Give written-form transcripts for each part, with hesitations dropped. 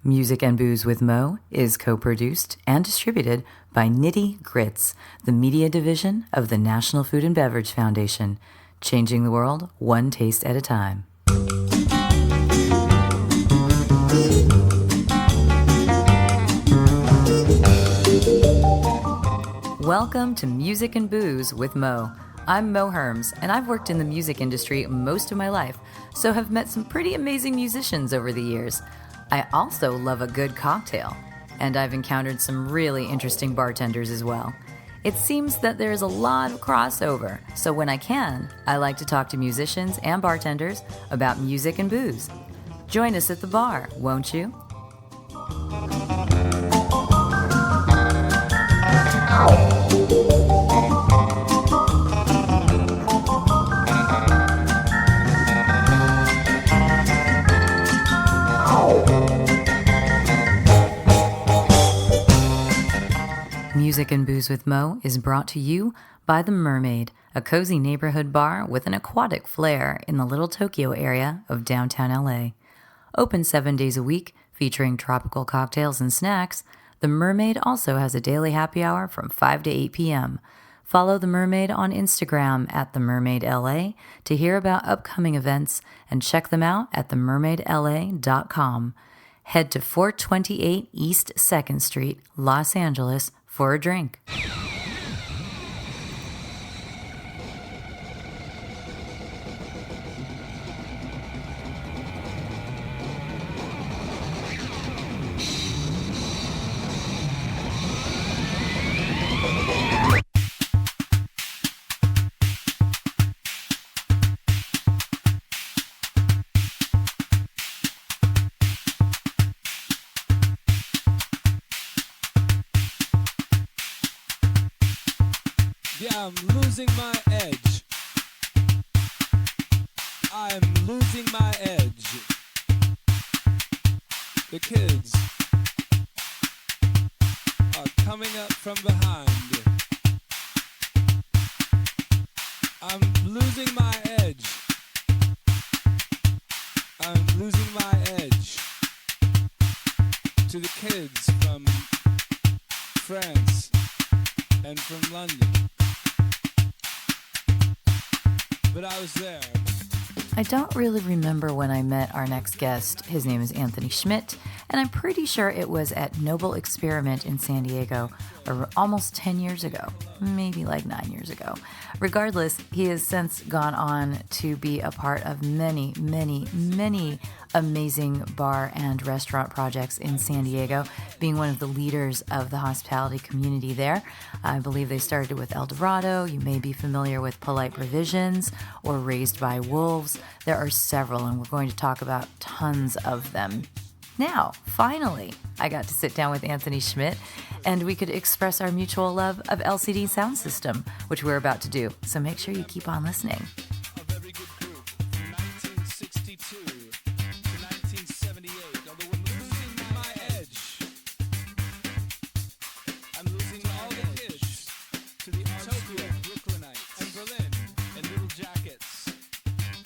Music and Booze with Mo is co-produced and distributed by Nitty Grits, the media division of the National Food and Beverage Foundation, changing the world one taste at a time. Welcome to Music and Booze with Mo. I'm Mo Herms, and I've worked in the music industry most of my life, so have met some pretty amazing musicians over the years. I also love a good cocktail, and I've encountered some really interesting bartenders as well. It seems that there's a lot of crossover, so when I can, I like to talk to musicians and bartenders about music and booze. Join us at the bar, won't you? Music and Booze with Mo is brought to you by The Mermaid, a cozy neighborhood bar with an aquatic flair in the Little Tokyo area of downtown LA. Open 7 days a week, featuring tropical cocktails and snacks, The Mermaid also has a daily happy hour from 5 to 8 p.m. Follow The Mermaid on Instagram at TheMermaidLA to hear about upcoming events and check them out at themermaidla.com. Head to 428 East 2nd Street, Los Angeles, for a drink. I'm losing my edge. I'm losing my edge. The kids are coming up from behind. I'm losing my edge. I'm losing my edge to the kids from France and from London. But I was there. I don't really remember when I met our next guest. His name is Anthony Schmidt, and I'm pretty sure it was at Noble Experiment in San Diego almost 10 years ago, maybe like 9 years ago. Regardless, he has since gone on to be a part of many, many, many amazing bar and restaurant projects in San Diego, being one of the leaders of the hospitality community there. I believe they started with El Dorado. You may be familiar with Polite Provisions or Raised by Wolves. There are several, and we're going to talk about tons of them. Now, finally, I got to sit down with Anthony Schmidt, and we could express our mutual love of LCD Sound System, which we're about to do. So make sure you keep on listening. A very good group from 1962 to 1978. Although I'm losing my edge. I'm losing all the kids to the Tokyo Brooklynites and Berlin and Little Jackets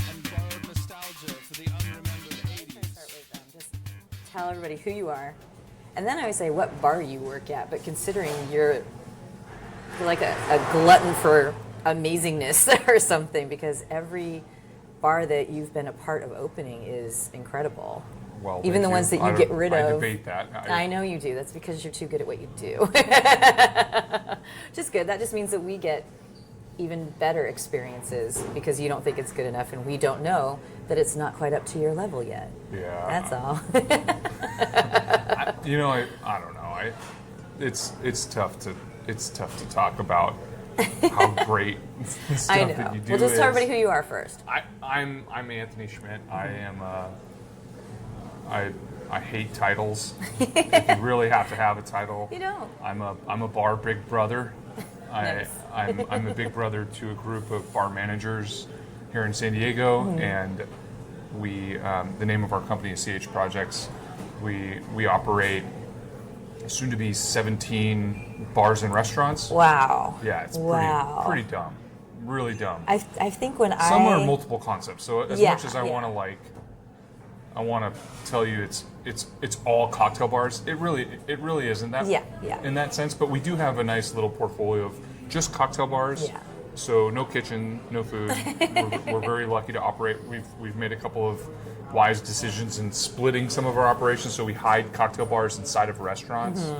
and borrowed nostalgia for the unremembered 80s. Just tell everybody who you are. And then I always say what bar you work at, but considering you're like a glutton for amazingness or something, because every bar that you've been a part of opening is incredible. Well, even the ones that you get rid of. I debate that. I know you do. That's because you're too good at what you do. Just good. That just means that we get even better experiences because you don't think it's good enough, and we don't know that it's not quite up to your level yet. Yeah. That's all. I don't know. It's tough to talk about how great the stuff I know. that you do. Well, just tell is. everybody who you are first. I'm Anthony Schmidt. I am I hate titles. If you really have to have a title, You don't. I'm a bar big brother. Nice. I'm a big brother to a group of bar managers here in San Diego, and we the name of our company is CH Projects. We operate soon to be 17 bars and restaurants. Wow. Yeah, it's pretty dumb, really dumb. I think when Some are multiple concepts. So as much as I want to tell you it's it's all cocktail bars. It really isn't that. Yeah. In that sense, but we do have a nice little portfolio of just cocktail bars. Yeah. So no kitchen, no food. We're very lucky to operate. We've made a couple of wise decisions in splitting some of our operations. So we hide cocktail bars inside of restaurants,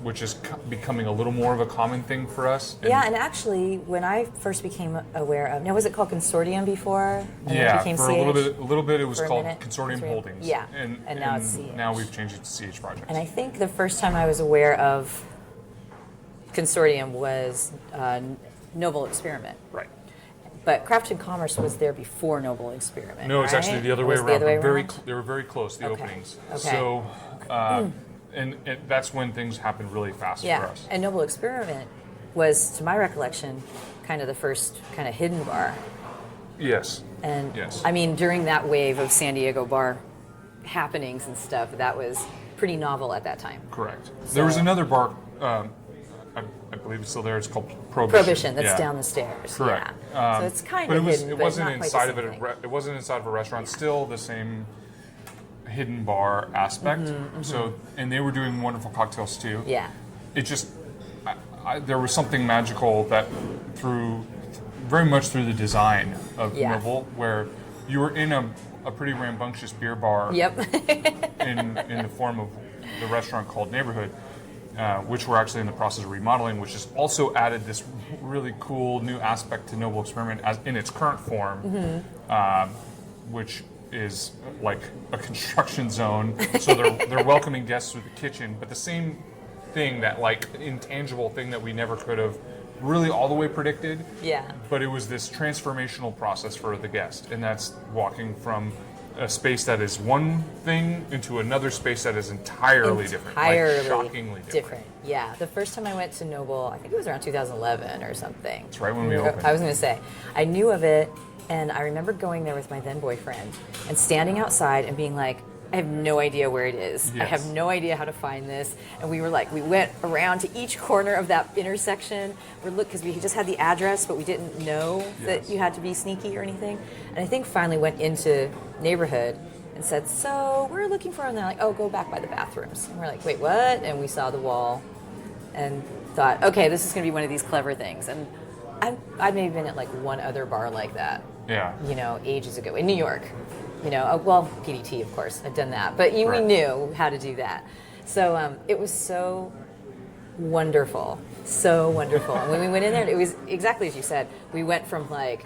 which is becoming a little more of a common thing for us. And actually, when I first became aware of, now was it called Consortium before? And then it became for CH? a little bit it was For a called minute? Consortium Holdings. Yeah, and now it's CH. Now we've changed it to CH Projects. And I think the first time I was aware of Consortium was Noble Experiment. Right. But Crafted Commerce was there before Noble Experiment. No, it's right? actually the other It way was around. The other way Very, around? they were very close, the Okay. openings. Okay. So, and that's when things happened really fast for Yeah, us. and Noble Experiment was, to my recollection, kind of the first kind of hidden bar. Yes. And Yes. I mean, during that wave of San Diego bar happenings and stuff, that was pretty novel at that time. Correct. There was another bar, I believe it's still there. It's called Prohibition. Prohibition, that's Yeah. down the stairs. Correct. Yeah. So it's kind But of it was. hidden, It but wasn't not quite inside the of same it. thing. It wasn't inside of a restaurant. Still the same hidden bar aspect. So, and they were doing wonderful cocktails too. Yeah. It just there was something magical that very much through the design of Yeah. Noble, where you were in a pretty rambunctious beer bar Yep. in the form of the restaurant called Neighborhood, which we're actually in the process of remodeling, which has also added this really cool new aspect to Noble Experiment as in its current form, which is like a construction zone. So they're welcoming guests through the kitchen, but the same thing, that like intangible thing that we never could have really all the way predicted. Yeah. But it was this transformational process for the guest, and that's walking from a space that is one thing into another space that is entirely different, like shockingly different. Yeah. The first time I went to Noble, I think it was around 2011 or something. That's right when we opened. I was going to say, I knew of it, and I remember going there with my then boyfriend and standing outside and being like, I have no idea where it is. I Yes. have no idea how to find this. And we went around to each corner of that intersection. Because we just had the address, but we didn't know that you had to be sneaky or anything. And I think finally went into Neighborhood and said, so we're looking for, and they're like, oh, go back by the bathrooms. And we're like, wait, what? And we saw the wall and thought, okay, this is going to be one of these clever things. And I'd maybe been at like one other bar like that, Yeah. ages ago in New York. PDT, of course, I'd done that, but we Right. knew how to do that. So it was so wonderful. And when we went in there, it was exactly as you said. We went from like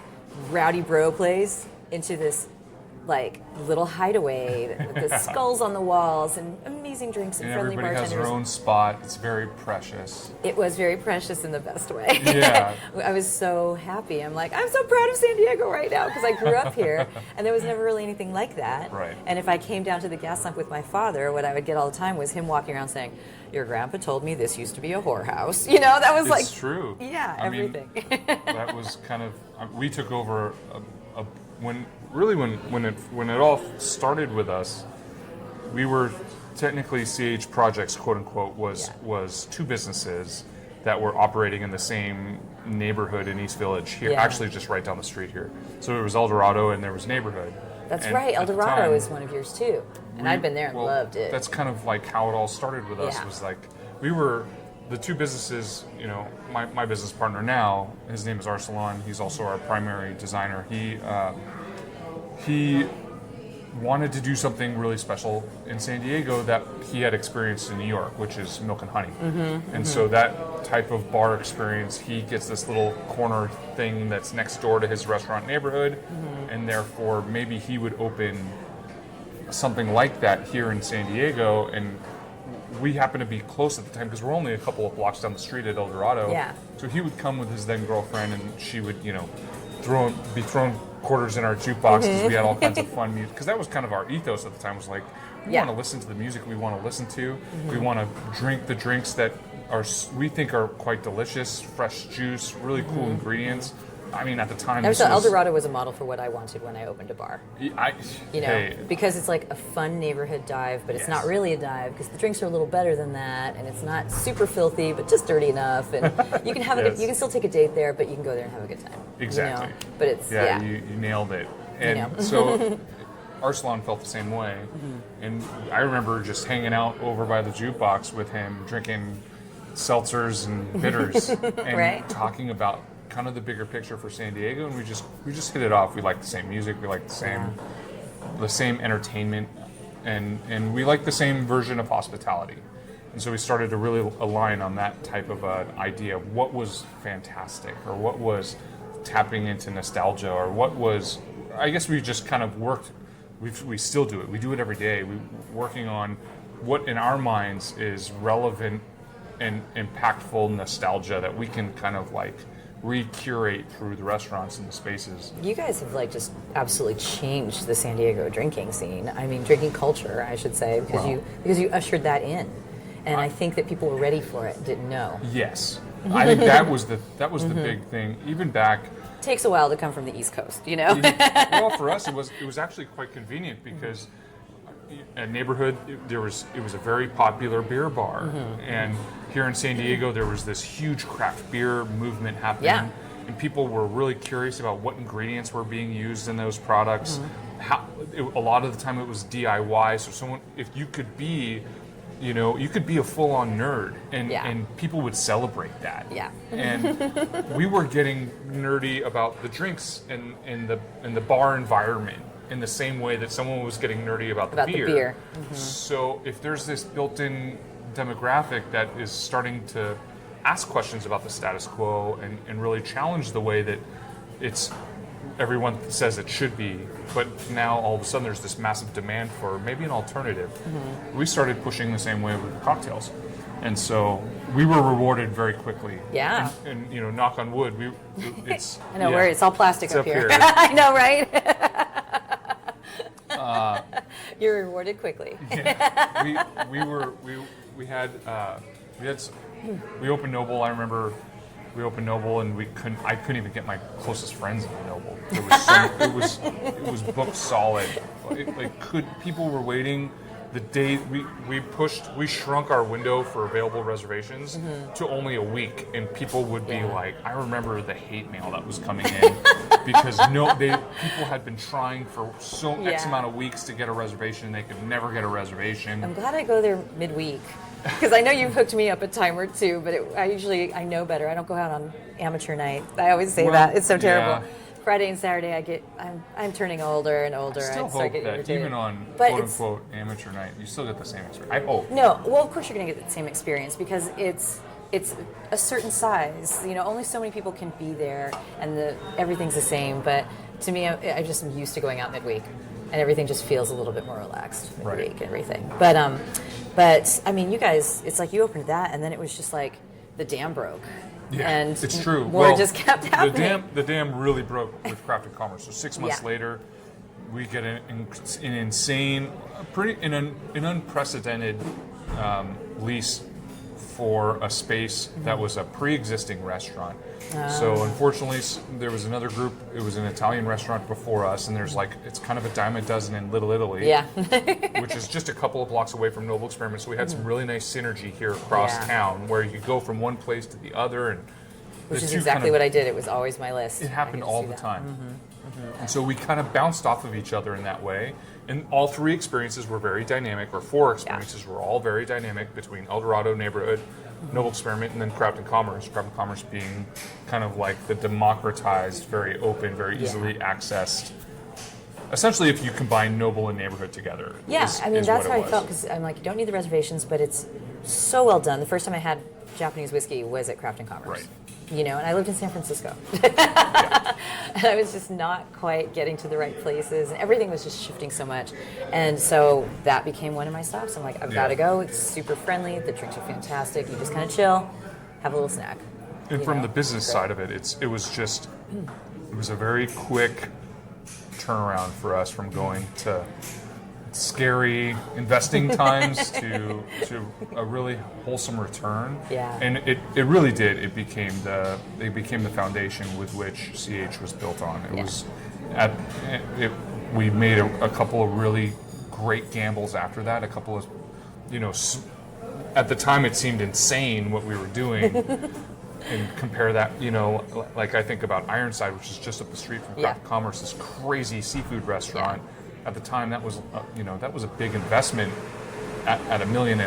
rowdy bro place into this like little hideaway with the skulls on the walls and amazing drinks and friendly everybody has bartenders. their own spot. It's very precious. It was very precious in the best way. Yeah. I was so happy. I'm like, I'm so proud of San Diego right now because I grew up here and there was never really anything like that. Right. And if I came down to the gas lamp with my father, what I would get all the time was him walking around saying, your grandpa told me this used to be a whorehouse. That was It's true. Yeah, I mean, everything. that was kind of, we took over when it all started with us. We were technically CH Projects, quote unquote, was two businesses that were operating in the same neighborhood in East Village here, Yeah. actually just right down the street here. So there was El Dorado and there was Neighborhood. That's And right. El at the Dorado time, is one of yours too. And I'd been there and well, loved it. That's kind of like how it all started with us. Yeah. Was like we were the two businesses. My business partner now, his name is Arsalan. He's also our primary designer. He wanted to do something really special in San Diego that he had experienced in New York, which is milk and honey. And so that type of bar experience, he gets this little corner thing that's next door to his restaurant neighborhood, and therefore maybe he would open something like that here in San Diego. And we happened to be close at the time because we're only a couple of blocks down the street at El Dorado. Yeah. So he would come with his then girlfriend, and she would, be throwing quarters in our jukebox because we had all kinds of fun music. Because that was kind of our ethos at the time. Was like, we Yeah. want to listen to the music we want to listen to. We want to drink the drinks that we think are quite delicious, fresh juice, really cool ingredients. I mean, at the time, So El Dorado was a model for what I wanted when I opened a bar. Because it's like a fun neighborhood dive, but it's not really a dive because the drinks are a little better than that, and it's not super filthy, but just dirty enough. And you can have you can still take a date there, but you can go there and have a good time. Exactly. But it's you nailed it. And so our salon felt the same way. And I remember just hanging out over by the jukebox with him, drinking seltzers and bitters, and Right. talking about kind of the bigger picture for San Diego. And we just hit it off. We like the same music. We like the same entertainment, and we like the same version of hospitality. And so we started to really align on that type of an idea of what was fantastic, or what was tapping into nostalgia, or what was, I guess we just kind of worked, we still do it. We do it every day. We're working on what in our minds is relevant and impactful nostalgia that we can kind of like recurate through the restaurants and the spaces. You guys have like just absolutely changed the San Diego drinking scene. I mean, drinking culture, I should say, because you ushered that in, and I think that people were ready for it, didn't know. Yes, I think that was the big thing. Even back, Takes a while to come from the East Coast, you know. well, for us it was actually quite convenient because a neighborhood it was a very popular beer bar, and here in San Diego there was this huge craft beer movement happening. Yeah. And people were really curious about what ingredients were being used in those products. A lot of the time it was DIY. So if you could be, you could be a full-on nerd, and people would celebrate that. Yeah. And we were getting nerdy about the drinks and the bar environment in the same way that someone was getting nerdy about the beer. So if there's this built-in demographic that is starting to ask questions about the status quo and really challenge the way that everyone says it should be, but now all of a sudden there's this massive demand for maybe an alternative. We started pushing the same way with cocktails, and so we were rewarded very quickly. Yeah. And knock on wood, it's I know, it's all plastic it's up up here. here. I know, right? You're rewarded quickly. We opened Noble. I remember we opened Noble, and I couldn't even get my closest friends in Noble. It was booked solid. People were waiting. The day we shrunk our window for available reservations to only a week, and people would be like, I remember the hate mail that was coming in because people had been trying for X amount of weeks to get a reservation, and they could never get a reservation. I'm glad I go there midweek, because I know you've hooked me up a time or two, but I know better. I don't go out on amateur night. I always say that. It's so terrible. Yeah. Friday and Saturday, I'm turning older and older. I still hope that even on quote-unquote amateur night, you still get the same experience. I hope. No, well, of course you're going to get the same experience, because it's a certain size. Only so many people can be there, and everything's the same. But to me, I just am used to going out midweek, and everything just feels a little bit more relaxed midweek and everything. But I mean, you guys, it's like you opened that, and then it was just like the dam broke. Yeah, and it's true. More just kept happening. The dam really broke with Craft and Commerce. So 6 months later, we get an insane, an unprecedented lease for a space that was a pre-existing restaurant. So unfortunately, there was another group. It was an Italian restaurant before us, and it's kind of a dime a dozen in Little Italy, which is just a couple of blocks away from Noble Experiment. So we had some really nice synergy here across town, where you could go from one place to the other, and which is exactly what I did. It was always my list. It happened all the time. And so we kind of bounced off of each other in that way. And all 3 experiences were very dynamic, or 4 experiences were all very dynamic, between El Dorado neighborhood, Noble Experiment, and then Craft and Commerce. Craft and Commerce being kind of like the democratized, very open, very easily accessed. Essentially, if you combine Noble and neighborhood together. That's how I felt, because I'm like, you don't need the reservations, but it's so well done. The first time I had Japanese whiskey was at Craft and Commerce. Right. And I lived in San Francisco. And I was just not quite getting to the right places, and everything was just shifting so much. And so that became one of my stops. I'm like, I've got to go. It's super friendly. The drinks are fantastic. You just kind of chill, have a little snack. And from the business side of it, it was a very quick turnaround for us from going to scary investing times to a really wholesome return. Yeah. And it really did. It became the foundation with which CH was built on. We made a couple of really great gambles after that. A couple of, at the time it seemed insane what we were doing. And compare that, like I think about Ironside, which is just up the street from Craft Commerce, this crazy seafood restaurant. at the time that was that was a big investment at $1.5 million.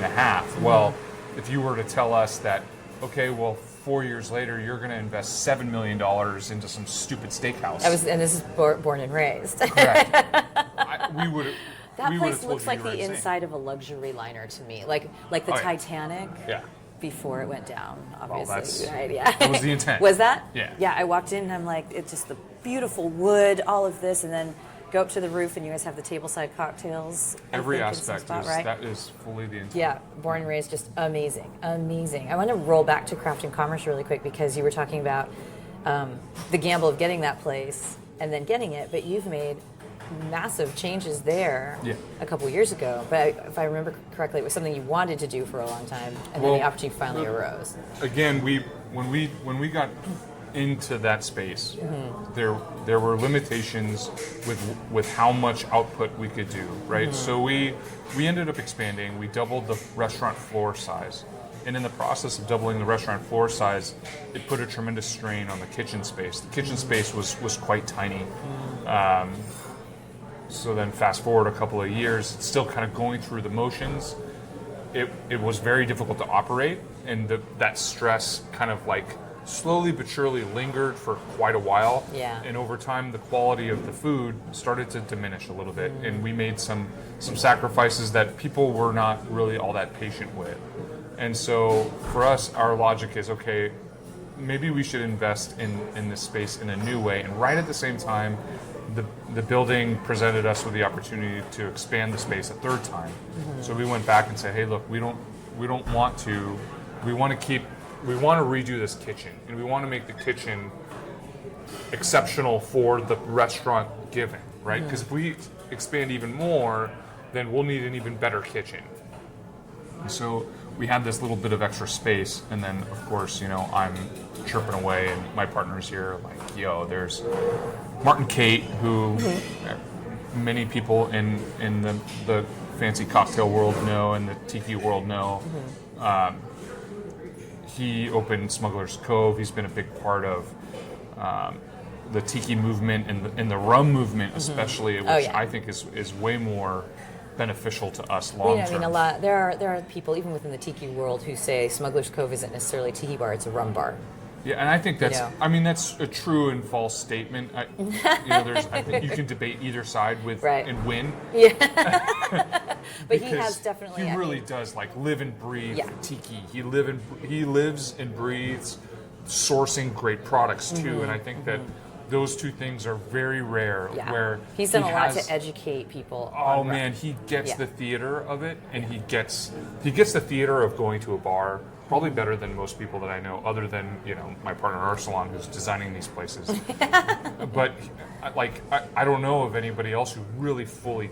Well, if you were to tell us that, okay, well, 4 years later you're going to invest $7 million into some stupid steakhouse. And this is born and raised. Correct. We would. That we place would've told looks you like you were the insane. inside of a luxury liner to me, like the Oh, yeah. Titanic. Yeah. Before it went down, obviously. that's- right? Yeah. that was the intent. Was that? Yeah. Yeah. I walked in and I'm like, it's just the beautiful wood, all of this, and then go up to the roof and you guys have the tableside cocktails. I Every think, in some aspect spot, is right? that is fully the intent. Yeah, born and raised, just amazing, amazing. I want to roll back to craft and commerce really quick because you were talking about the gamble of getting that place and then getting it, but you've made massive changes there a couple years ago. But if I remember correctly, it was something you wanted to do for a long time, and then the opportunity finally arose. Again, when we got into that space, there were limitations with how much output we could do, right? So we ended up expanding. We doubled the restaurant floor size, and in the process of doubling the restaurant floor size, it put a tremendous strain on the kitchen space. The kitchen space was quite tiny. So then fast forward a couple of years, it's still kind of going through the motions. It was very difficult to operate, and that stress kind of like slowly but surely lingered for quite a while. Yeah. And over time, the quality of the food started to diminish a little bit, and we made some sacrifices that people were not really all that patient with. And so for us, our logic is, okay, maybe we should invest in this space in a new way. And right at the same time, the building presented us with the opportunity to expand the space a third time. So we went back and said, hey, look, we want to redo this kitchen, and we want to make the kitchen exceptional for the restaurant giving, right? Because if we expand even more, then we'll need an even better kitchen. And so we had this little bit of extra space, and then of course, I'm chirping away, and my partner's here, like, yo, there's Martin Kate, who many people in the fancy cocktail world know, and the tiki world know. He opened Smuggler's Cove. He's been a big part of the tiki movement and the rum movement, especially, which I think is way more beneficial to us long term. I mean, a lot. There are people even within the tiki world who say Smuggler's Cove isn't necessarily a tiki bar; it's a rum bar. Yeah, and I think that's. I mean, that's a true and false statement. I think you can debate either side and win. Yeah. But he has definitely. He really does live and breathe tiki. He lives and breathes sourcing great products too, and I think that those two things are very rare. Yeah. Where he's done a lot to educate people. Oh man, he gets the theater of it, and he gets the theater of going to a bar. Probably better than most people that I know, other than my partner Arsalan, who's designing these places. But I don't know of anybody else who really fully,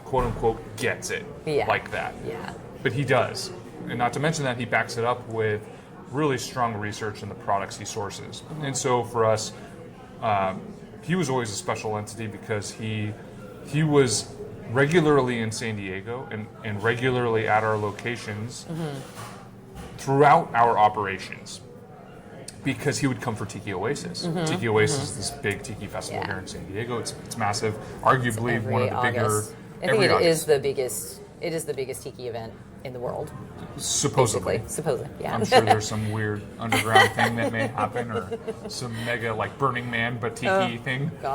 quote unquote, gets it like that. Yeah. But he does, and not to mention that he backs it up with really strong research in the products he sources. And so for us, he was always a special entity because he was regularly in San Diego and regularly at our locations. Throughout our operations, because he would come for Tiki Oasis. Tiki Oasis is this big tiki festival here in San Diego. It's massive, arguably one of the bigger. I think it is the biggest. It is the biggest tiki event in the world. Supposedly, yeah. I'm sure there's some weird underground thing that may happen, or some mega Burning Man but tiki thing. Oh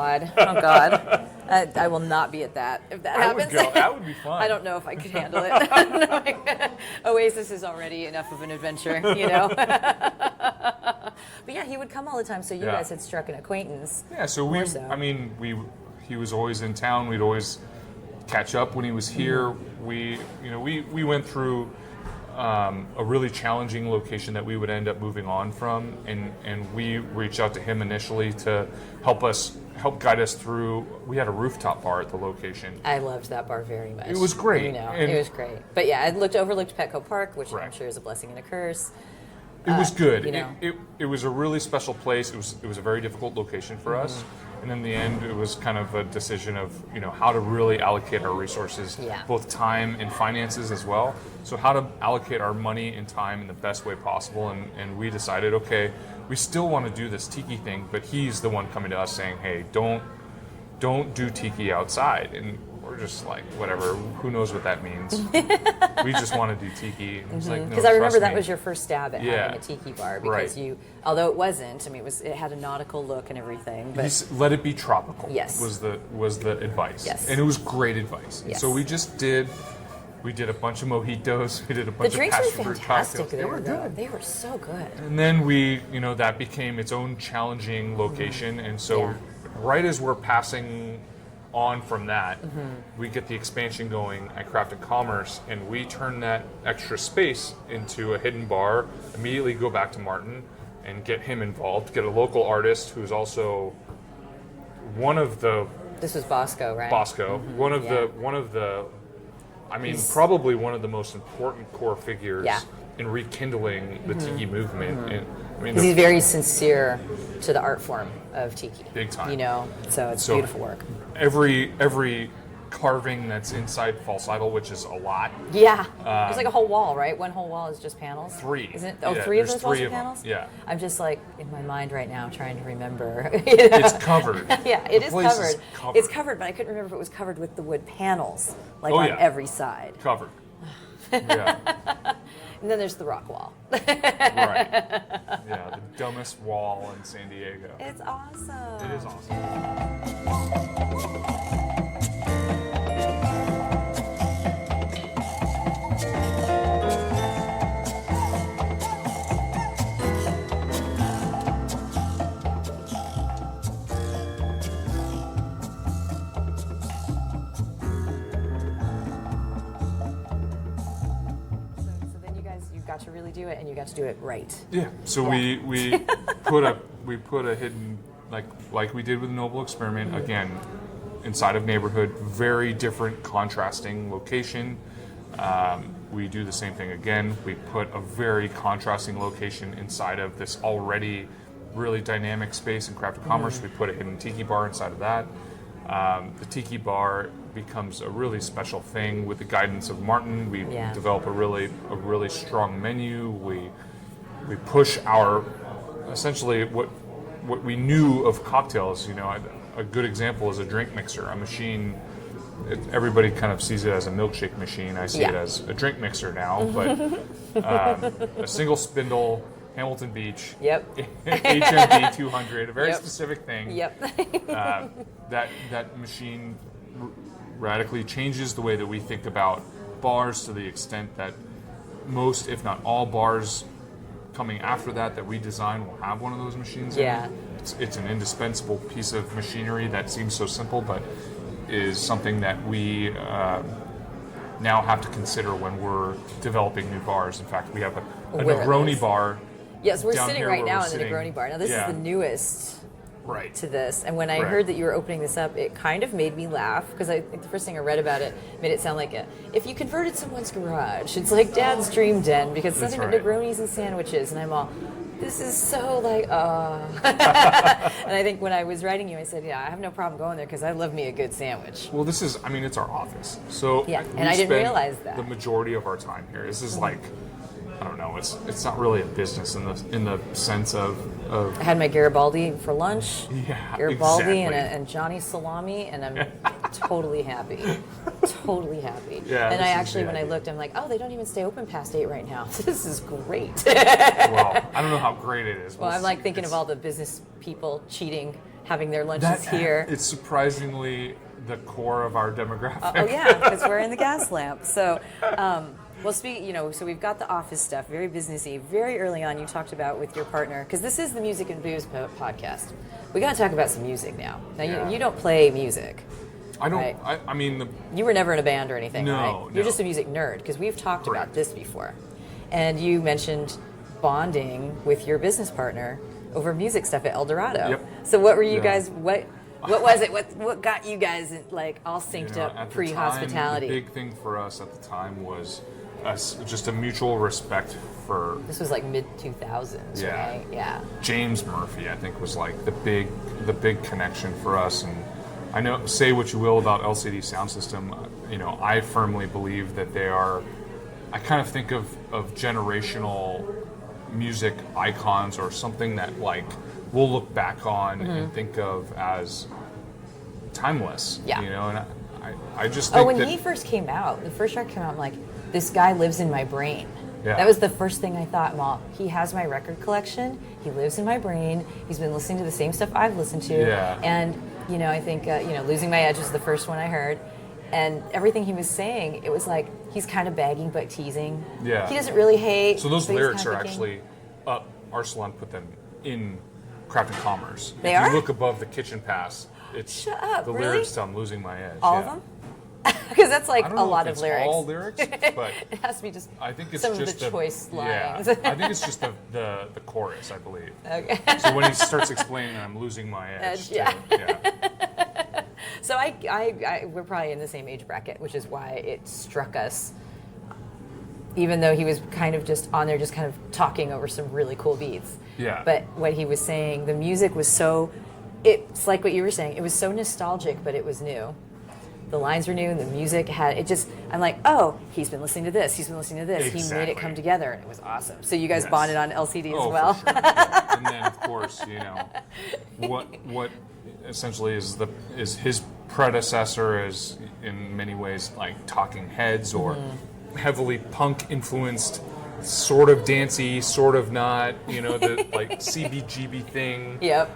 God. I will not be at that if that happens. That would be fun. I don't know if I could handle it. Oasis is already enough of an adventure, But yeah, he would come all the time. So you guys had struck an acquaintance. Yeah. So he was always in town. We'd always catch up when he was here. We went through a really challenging location that we would end up moving on from, and we reached out to him initially to help guide us through. We had a rooftop bar at the location. I loved that bar very much. It was great. It was great. But yeah, I overlooked Petco Park, which I'm sure is a blessing and a curse. It was good. It was a really special place. It was a very difficult location for us. And in the end, it was kind of a decision of how to really allocate our resources, both time and finances as well. So how to allocate our money and time in the best way possible. And we decided, okay, we still want to do this tiki thing, but he's the one coming to us saying, hey, don't do tiki outside. And just like, whatever, who knows what that means. We just want to do tiki. Because I remember that was your first stab at having a tiki bar, because right. although it wasn't, I mean, it had a nautical look and everything. But let it be tropical. Yes. was the advice. Yes. And it was great advice. Yes. So we did a bunch of mojitos. We did a bunch the of drinks passion were fruit fantastic. cocktails. They were good. They were so good. And then that became its own challenging location. And so right as we're passing on from that, we get the expansion going at Craft and Commerce, and we turn that extra space into a hidden bar, immediately go back to Martin and get him involved, get a local artist who's also one of the... This was Bosco, right? Bosco. One of the I mean, probably one of the most important core figures in rekindling the tiki movement. And, I mean, he's very sincere to the art form of tiki. Big time. So it's beautiful work. Every carving that's inside falsetto, which is a lot. Yeah. There's like a whole wall, right? One whole wall is just panels. 3. Isn't it? Oh, yeah, 3 of there's those walls 3 are of them. panels? Yeah. I'm just like in my mind right now trying to remember. It's covered. Yeah, it is place covered. is covered. It's covered, but I couldn't remember if it was covered with the wood panels, like on yeah. every side. Covered. Yeah. And then there's the rock wall. Right. Yeah, the dumbest wall in San Diego. It's awesome. It is awesome. So then you got to really do it, and you got to do it right. Yeah. So we put a hidden, like we did with Noble Experiment, again, inside of neighborhood, very different contrasting location. We do the same thing again. We put a very contrasting location inside of this already really dynamic space in Craft and Commerce. We put a hidden tiki bar inside of that. The tiki bar becomes a really special thing with the guidance of Martin. We develop a really strong menu. We push our essentially what we knew of cocktails. A good example is a drink mixer, a machine. Everybody kind of sees it as a milkshake machine. I see it as a drink mixer now, but a single spindle, Hamilton Beach, HMB 200, a very specific thing. That machine radically changes the way that we think about bars, to the extent that most, if not all, bars coming after that we design will have one of those machines in it. It's an indispensable piece of machinery that seems so simple, but is something that we now have to consider when we're developing new bars. In fact, we have a Negroni bar. Yes, we're down sitting here right where now we're in the sitting. Negroni bar. Now, this is the newest to this. And when I heard that you were opening this up, it kind of made me laugh, because I think the first thing I read about it made it sound like if you converted someone's garage, it's like Dad's dream den, because it's nothing but Negronis and sandwiches. And I'm all, this is so like, And I think when I was writing you, I said, I have no problem going there, because I love me a good sandwich. Well, it's our office. So and I didn't realize that. The majority of our time here. This is like, I don't know, it's not really a business in the sense of I had my Garibaldi for lunch. Yeah, Garibaldi exactly. and Johnny Salami, and I'm totally happy. Totally happy. Yeah, and I actually, when I looked, I'm like, they don't even stay open past 8 right now. This is great. Well, I don't know how great it is. Well, I'm like thinking of all the business people cheating, having their lunches here. It's surprisingly the core of our demographic. Oh yeah, because we're in the gas lamp. So, well, so we've got the office stuff, very businessy. Very early on, you talked about with your partner, because this is the Music and Booze podcast. We got to talk about some music now. Now, you don't play music. I don't. Right? I mean, you were never in a band or anything, no, right? You're just a music nerd, because we've talked about this before. And you mentioned bonding with your business partner over music stuff at El Dorado. Yep. So what were you guys? What was it? What got you guys like all synced up pre-hospitality? The big thing for us at the time was just a mutual respect for. This was like mid-2000s, right? Yeah. James Murphy, I think, was like the big connection for us. And I know, say what you will about LCD Sound System, I firmly believe that they are. I kind of think of generational music icons, or something that like we'll look back on and think of as timeless. Yeah. And I just think when that he first came out, the first record came out, I'm like, this guy lives in my brain. Yeah. That was the first thing I thought. Well, he has my record collection. He lives in my brain. He's been listening to the same stuff I've listened to. Yeah. And I think Losing My Edge was the first one I heard. And everything he was saying, it was like he's kind of begging but teasing. Yeah. He doesn't really hate. So those but he's lyrics kind are of actually up. Arsalan put them in Craft and Commerce. They if are? you look above the kitchen pass, it's Shut up, the really? lyrics to I'm Losing My Edge. All yeah. of them? Because that's like I don't a know lot if of it's lyrics. all lyrics, but It has to be just I think it's some just of the choice lines. Yeah, I think it's just the chorus, I believe. Okay. So when he starts explaining I'm losing my edge, Yeah. yeah. So we're probably in the same age bracket, which is why it struck us. Even though he was kind of just on there, just kind of talking over some really cool beats. Yeah. But what he was saying, the music was so, it's like what you were saying, it was so nostalgic, but it was new. The lines were new, and the music had, it just, I'm like, oh, he's been listening to this, he's been listening to this. He made Exactly. it come together, and it was awesome. So you guys Yes. bonded on LCD Oh, as well? for sure. Yeah. And then of course, what essentially is his predecessor is in many ways like Talking Heads or heavily punk influenced, sort of dancey, sort of not, the like CBGB thing. Yep.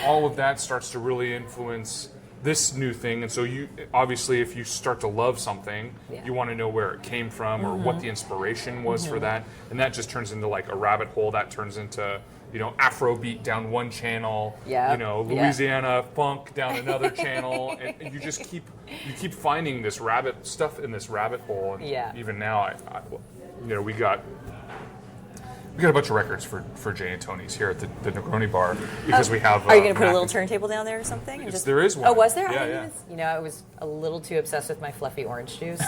All of that starts to really influence this new thing, and so you obviously, if you start to love something, you want to know where it came from or what the inspiration was for that, and that just turns into like a rabbit hole. That turns into Afrobeat down one channel, Louisiana funk down another channel, and you just keep finding this stuff in this rabbit hole. And even now, we got a bunch of records for Jay and Tony's here at the Negroni Bar because we have. Are you going to put a little turntable down there or something? And There is one. Oh, was there? Yeah, yeah. I was a little too obsessed with my fluffy orange juice.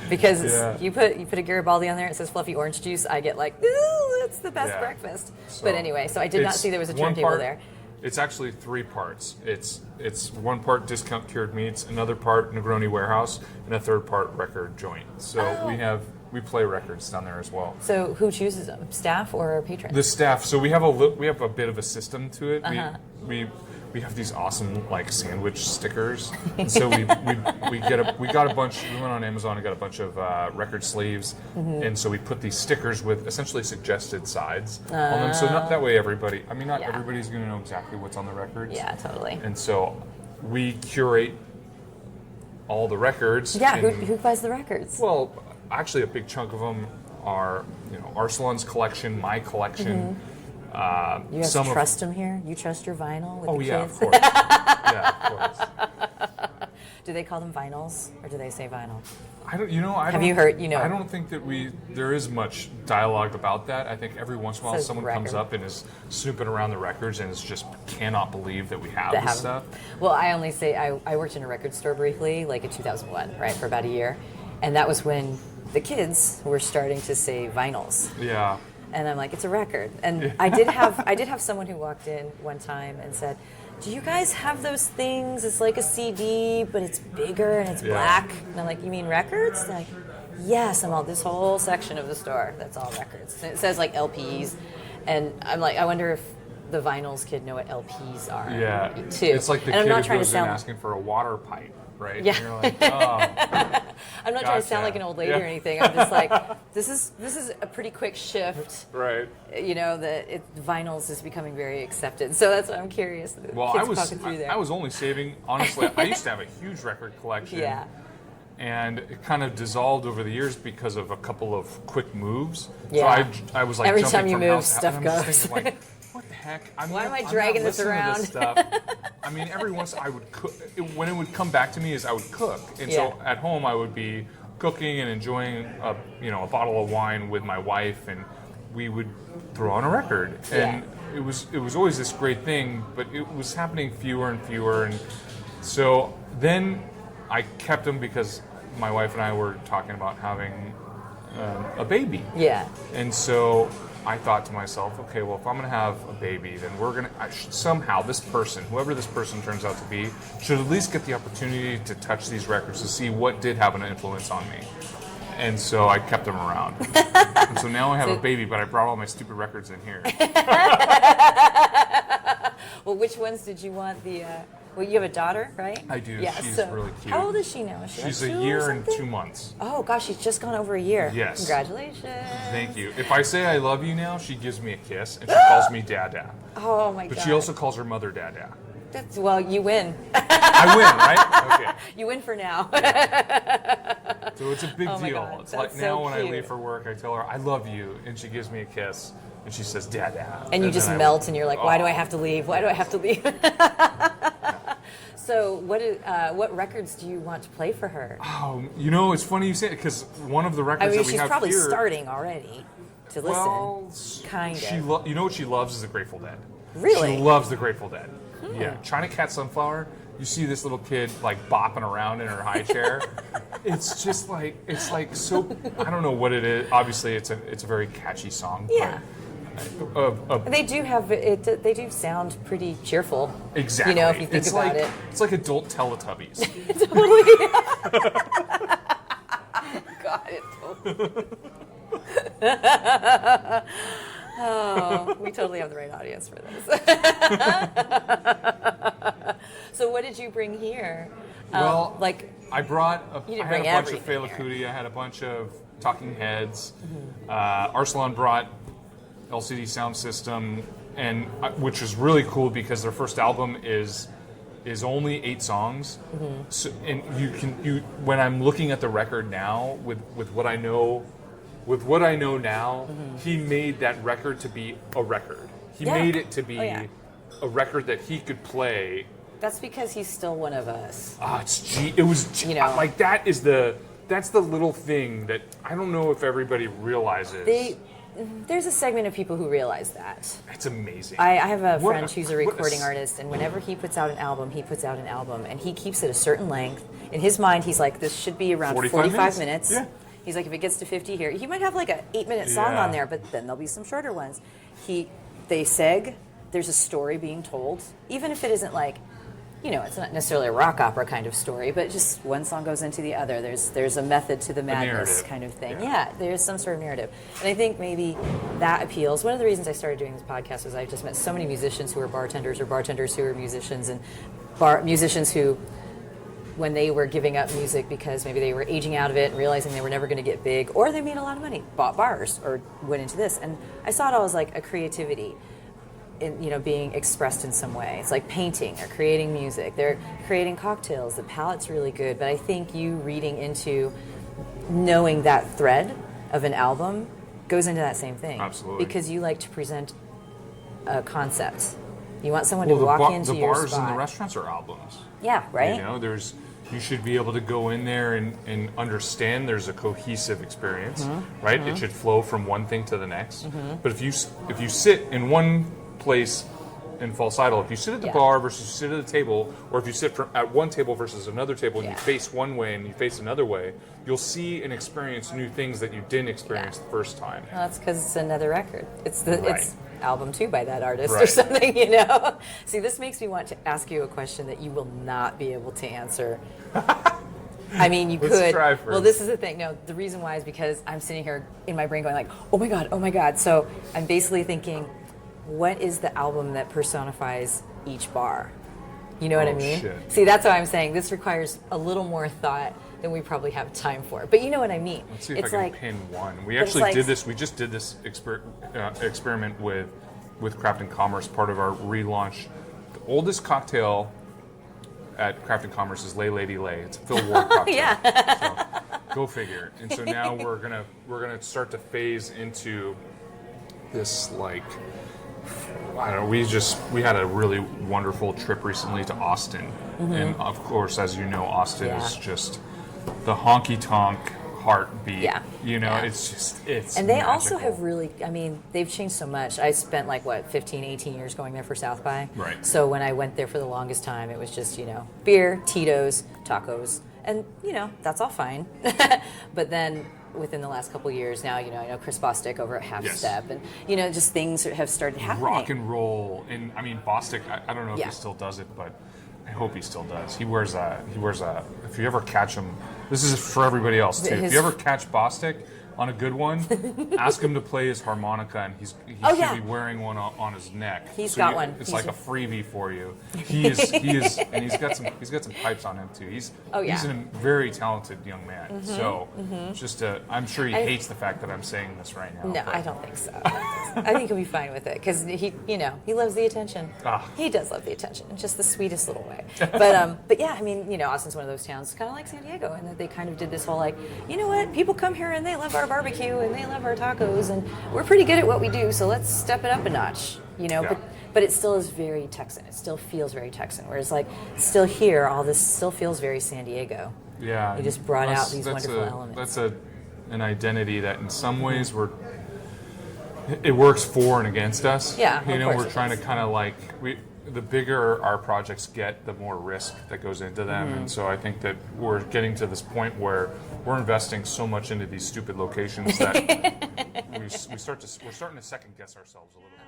Because you put a Garibaldi on there, it says fluffy orange juice, I get like, ooh, that's the best breakfast. But anyway, so I did not see there was a turntable there. It's actually 3 parts. It's 1 part discount cured meats, another part Negroni warehouse, and a 3rd part record joint. So we play records down there as well. So who chooses them? Staff or patrons? The staff. So we have a bit of a system to it. Uh-huh. We have these awesome like sandwich stickers. And so we got a bunch. We went on Amazon and got a bunch of record sleeves, and so we put these stickers with essentially suggested sides on them. So not that way everybody. I mean, not everybody's going to know exactly what's on the records. Yeah, totally. And so we curate all the records. Yeah, who buys the records? Well, actually, a big chunk of them are Arsalan's collection, my collection. You guys trust them here? You trust your vinyl with the kids? Yeah, of course. Yeah, of course. Do they call them vinyls, or do they say vinyl? Have you heard? I don't think that there is much dialogue about that. I think every once in a while someone comes up and is snooping around the records and just cannot believe that we have this stuff. Well, I only say I worked in a record store briefly, like in 2001, right, for about a year, and that was when the kids were starting to say vinyls. Yeah. And I'm like, it's a record. And I did have someone who walked in one time and said, do you guys have those things? It's like a CD, but it's bigger and it's black. And I'm like, you mean records? They're like, yes. I'm all, this whole section of the store, that's all records. And it says like LPs. And I'm like, I wonder if the vinyls kid know what LPs are. Yeah. Too. It's like the and kid I'm not who trying goes to in sound asking for a water pipe, right? Yeah. And you're like, oh. I'm not trying to sound like an old lady or anything. I'm just like, this is a pretty quick shift. Right. Vinyls is becoming very accepted. So that's why I'm curious. Well, I was only saving, honestly, I used to have a huge record collection. Yeah. And it kind of dissolved over the years because of a couple of quick moves. Yeah. So I was like, every jumping time you from move, house to stuff house, and I'm goes. just thinking, like, what the heck? Why am I I'm dragging not this listening to around? stuff. I mean, every once I would cook. When it would come back to me is I would cook, and so at home I would be cooking and enjoying a bottle of wine with my wife, and we would throw on a record, and it was always this great thing, but it was happening fewer and fewer, and so then I kept them because my wife and I were talking about having a baby. Yeah. And so I thought to myself, okay, well, if I'm going to have a baby, then somehow this person, whoever this person turns out to be, should at least get the opportunity to touch these records to see what did have an influence on me. And so I kept them around. And so now I have a baby, but I brought all my stupid records in here. Well, which ones did you want Well, you have a daughter, right? I do. Yeah, She's so really cute. How old is she now? Is she She's like a 2 or year and something? 2 months. Oh gosh, she's just gone over a year. Yes. Congratulations. Thank you. If I say I love you now, she gives me a kiss and she calls me Dada. Oh my god. But she also calls her mother Dada. Well, you win. I win, right? Okay. You win for now. So it's a big Oh my deal. God, It's that's like now so when I cute. leave for work, I tell her I love you, and she gives me a kiss, and she says Dada. And you just then melt, and you're like, why do I Oh. have to leave? Why do I have to leave? So what records do you want to play for her? Oh, you know, it's funny you say it because one of the I records mean, that we she's have probably here. starting already to listen. Well, kind she of. you know what she loves is the Grateful Dead. Really? She loves the Grateful Dead. Yeah, China Cat Sunflower. You see this little kid like bopping around in her high chair. It's just like so. I don't know what it is. Obviously, it's a very catchy song. Yeah. But, They do have it. They do sound pretty cheerful. exactly. You know, if you think it's about like, it. It's like adult Teletubbies. Got it. Oh, we totally have the right audience for this. So, what did you bring here? Well, like I brought You didn't I had bring a bunch of everything Fela here. Kuti. I had a bunch of Talking Heads. Arsalan brought LCD Sound System, and which was really cool because their first album is only 8 songs. So, and when I'm looking at the record now with what I know now, he made that record to be a record. He Yeah. made it to be Oh, yeah. a record that he could play. that's because he's still one of us. It was You know. like that's the little thing that I don't know if everybody realizes. There's a segment of people who realize that. It's amazing. I have a What friend a- who's a what a recording s- artist, and whenever he puts out an album, and he keeps it a certain length. In his mind, he's like, this should be around 45 minutes. Yeah. He's like, if it gets to 50 here, he might have like a 8-minute song Yeah. on there, but then there'll be some shorter ones. They seg, there's a story being told, even if it isn't like, it's not necessarily a rock opera kind of story, but just one song goes into the other. There's a method to the madness narrative. kind of thing. Yeah. Yeah, there's some sort of narrative. And I think maybe that appeals. One of the reasons I started doing this podcast is I've just met so many musicians who are bartenders or bartenders who are musicians and musicians who, when they were giving up music because maybe they were aging out of it and realizing they were never going to get big, or they made a lot of money, bought bars or went into this. And I saw it all as like a creativity being expressed in some way. It's like painting or creating music. They're creating cocktails. The palette's really good, but I think you reading into knowing that thread of an album goes into that same thing. Absolutely. Because you like to present a concept. You want someone well, to walk the into your bars spot. and the restaurants are albums. Yeah, right? You should be able to go in there and understand there's a cohesive experience, right? It should flow from one thing to the next. But if you sit in one place and fall idle, if you sit at the Yeah. bar versus you sit at a table, or if you sit at one table versus another table and Yeah. you face one way and you face another way, you'll see and experience new things that you didn't experience the first time. Well, that's because it's another record. It's Right. album 2 by that artist or Right. something, See, this makes me want to ask you a question that you will not be able to answer. I mean, you Let's could. try first. Well, this is the thing. No, the reason why is because I'm sitting here in my brain going like, oh my God. So I'm basically thinking, what is the album that personifies each bar? You know what I Oh, mean? shit. See, that's why I'm saying this requires a little more thought than we probably have time for. But you know what I mean? Let's see if It's I can like, pin one. We but it's actually like- did this. We just did this experiment with Craft and Commerce, part of our relaunch. The oldest cocktail at Craft and Commerce is Lay Lady Lay. It's a Phil Ward cocktail. Yeah. So, go figure. And so now we're gonna start to phase into this like. I don't know. We had a really wonderful trip recently to Austin, and of course, as you know, Austin Yeah. is just the honky tonk heartbeat. Yeah. Yeah. It's And they also magical. have really, they've changed so much. I spent 15, 18 years going there for South by. Right. So when I went there for the longest time, it was just, beer, Tito's, tacos, and, that's all fine. But then within the last couple of years now, I know Chris Bostic over at Half Yes. Step, and, just things have started happening. rock and roll, and I mean Bostic. I don't know if Yeah. he still does it, but I hope he still does. He wears a. If you ever catch him, this is for everybody else too. If His- you ever catch Bostic, on a good one, ask him to play his harmonica, and he should be wearing one on his neck. He's got one. It's like a freebie for you. He is, and he's got some pipes on him too. He's a very talented young man. So just I'm sure he hates the fact that I'm saying this right now. No, I don't think so. I think he'll be fine with it because he loves the attention. He does love the attention in just the sweetest little way. But yeah, I mean, Austin's one of those towns, kind of like San Diego, and that they kind of did this whole like, you know what, people come here and they love our barbecue and they love our tacos, and we're pretty good at what we do, so let's step it up a notch. But it still is very Texan. It still feels very Texan. Whereas like still here, all this still feels very San Diego. Yeah, you just brought out these wonderful elements. That's an identity that in some ways it works for and against us. Yeah, we're trying to kind of like the bigger our projects get, the more risk that goes into them, and so I think that we're getting to this point where we're investing so much into these stupid locations that we're starting to second guess ourselves a little bit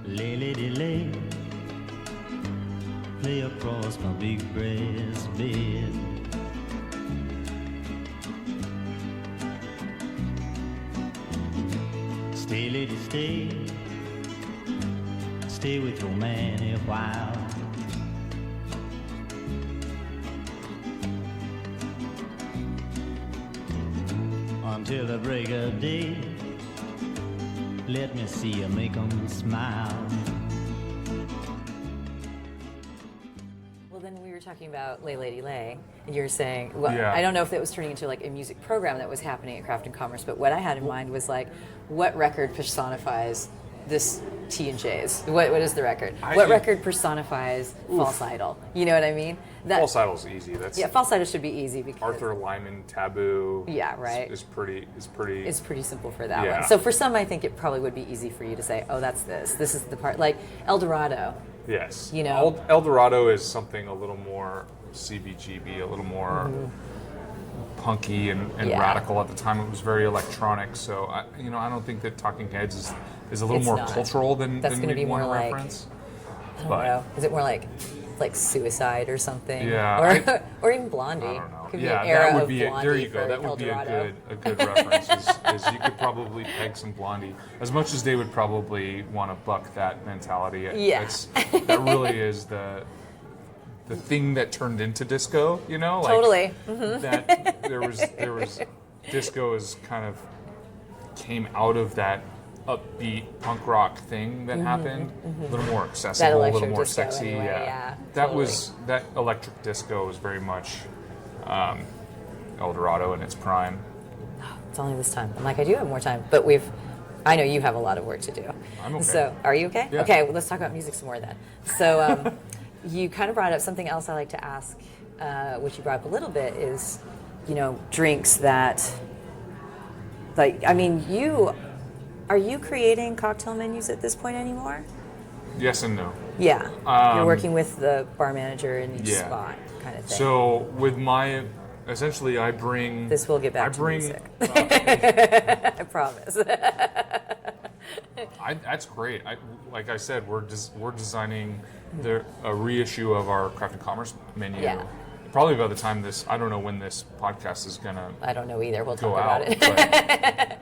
more. Lay, lady, lay, lay across my big breast bed. Stay, lady, stay with your man a while. Until the break of day, let me see you make 'em smile. Well, then we were talking about Lay Lady Lay, and you were saying, well, Yeah. I don't know if that was turning into like a music program that was happening at Craft and Commerce, but what I had in mind was like, what record personifies this T&J's? What is the record? What record personifies False Idol? You know what I mean? False Idol's easy. False Idol should be easy because Arthur Lyman Taboo. Yeah, right. Is pretty. It's pretty simple for that Yeah. one. So for some, I think it probably would be easy for you to say, oh, that's this. This is the part. Like El Dorado. Yes. El Dorado is something a little more CBGB, a little more punky and radical. At the time, it was very electronic. So I don't think that Talking Heads is a little more cultural than we'd want to like, reference. I don't know. Is it more like Suicide or something? Yeah. Or even Blondie. I don't know. Could be an era that would of be Blondie. there you go. For That would El be Dorado. a good reference. Is you could probably peg some Blondie, as much as they would probably want to buck that mentality. Yeah. That really is the thing that turned into disco. Totally. That there was disco is kind of came out of that upbeat punk rock thing that happened, a little more accessible, a little more sexy. Anyway, yeah. That electric disco was very much El Dorado in its prime. It's only this time. I'm like, I do have more time, but I know you have a lot of work to do. I'm okay. So, are you okay? Yeah. Okay, well, let's talk about music some more then. So, you kind of brought up something else I like to ask, which you brought up a little bit, is, drinks that, are you creating cocktail menus at this point anymore? Yes and no. Yeah. You're working with the bar manager in each spot kind of thing. So with essentially I bring... This will get back to music. I promise. That's great. Like I said, we're designing a reissue of our Craft and Commerce menu. Yeah. Probably by the time I don't know when this podcast is going to I don't know either. We'll go talk out, about it. But,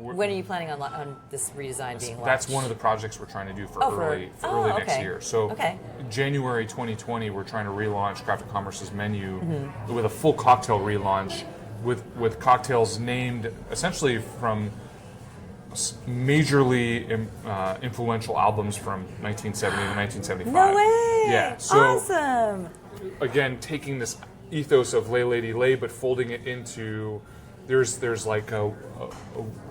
when are you planning on this redesign being launched? That's one of the projects we're trying to do for early next year. So January 2020, we're trying to relaunch Craft and Commerce's menu with a full cocktail relaunch with cocktails named essentially from majorly influential albums from 1970 to 1975. No way! Yeah. So, awesome! Again, taking this ethos of Lay Lady Lay, but folding it into there's like a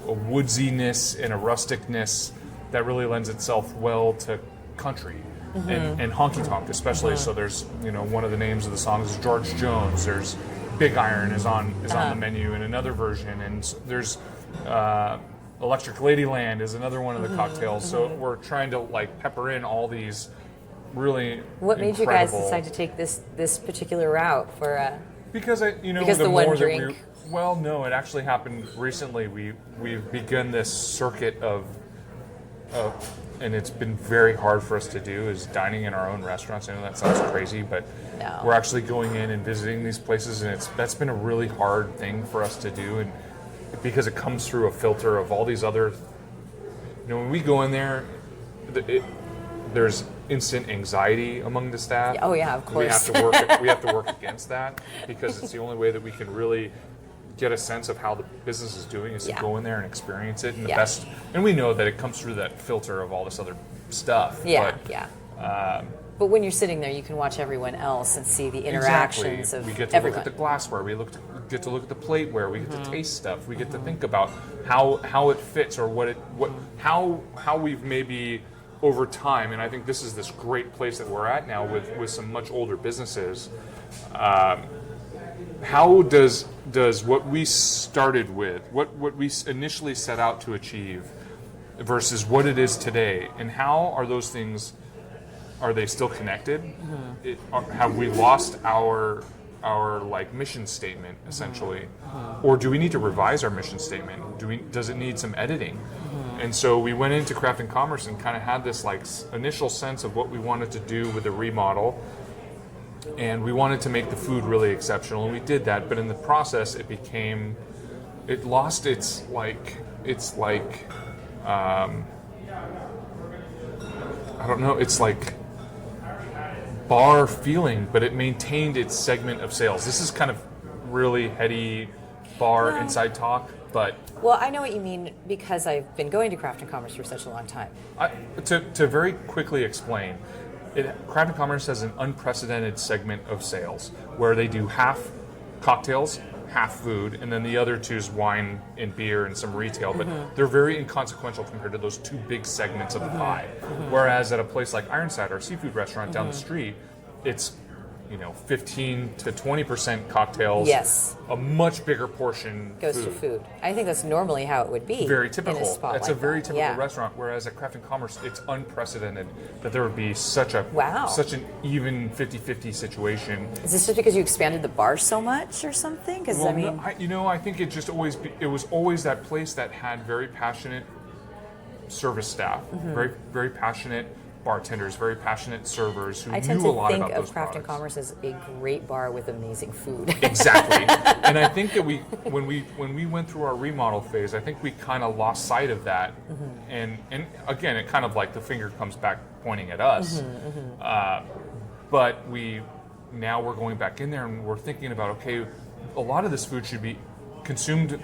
woodsiness and a rusticness that really lends itself well to country and honky tonk, especially. So there's one of the names of the songs is George Jones. There's Big Iron is on the menu in another version, and there's Electric Ladyland is another one of the cocktails. So we're trying to pepper in all these really What made you guys decide to take this particular route for? Because because the the more one that drink. well, no, it actually happened recently. We've begun this circuit of and it's been very hard for us to do is dining in our own restaurants. I know that sounds crazy, but No. We're actually going in and visiting these places, and that's been a really hard thing for us to do, and because it comes through a filter of all these other. When we go in there, there's instant anxiety among the staff. Oh yeah, of course. We have to work against that because it's the only way that we can really get a sense of how the business is doing is to go in there and experience it in the best. And we know that it comes through that filter of all this other stuff. Yeah, but, but when you're sitting there, you can watch everyone else and see the interactions of we get to everyone. look at the glassware. We get to look at the plateware. We get to taste stuff. We get to think about how it fits or how we've maybe over time. And I think this is this great place that we're at now with some much older businesses. How does what we started with, what we initially set out to achieve, versus what it is today, and how are those things? Are they still connected? Have we lost our like mission statement essentially, or do we need to revise our mission statement? Does it need some editing? And so we went into Craft and Commerce and kind of had this like initial sense of what we wanted to do with the remodel, and we wanted to make the food really exceptional, and we did that. But in the process, it lost its I don't know, it's like bar feeling, but it maintained its segment of sales. This is kind of really heady bar inside talk, but... Well, I know what you mean because I've been going to Craft and Commerce for such a long time. To very quickly explain, Craft and Commerce has an unprecedented segment of sales where they do half cocktails, half food, and then the other two is wine and beer and some retail, but they're very inconsequential compared to those two big segments of the pie. Whereas at a place like Ironside, our seafood restaurant down the street, it's 15 to 20% cocktails. Yes. A much bigger portion goes to food. I think that's normally how it would be. Very typical. In a spot It's like a very that. typical restaurant. Whereas at Craft and Commerce, it's unprecedented that there would be such an even 50-50 situation. Is this just because you expanded the bar so much or something? Because I think it just it was always that place that had very passionate service staff, very very passionate bartenders, very passionate servers who knew a lot about those products. I tend to think of Craft and Commerce as a great bar with amazing food. Exactly. And I think that when we went through our remodel phase, I think we kind of lost sight of that. And again, it kind of like the finger comes back pointing at us. But now we're going back in there and we're thinking about, okay, a lot of this food should be consumed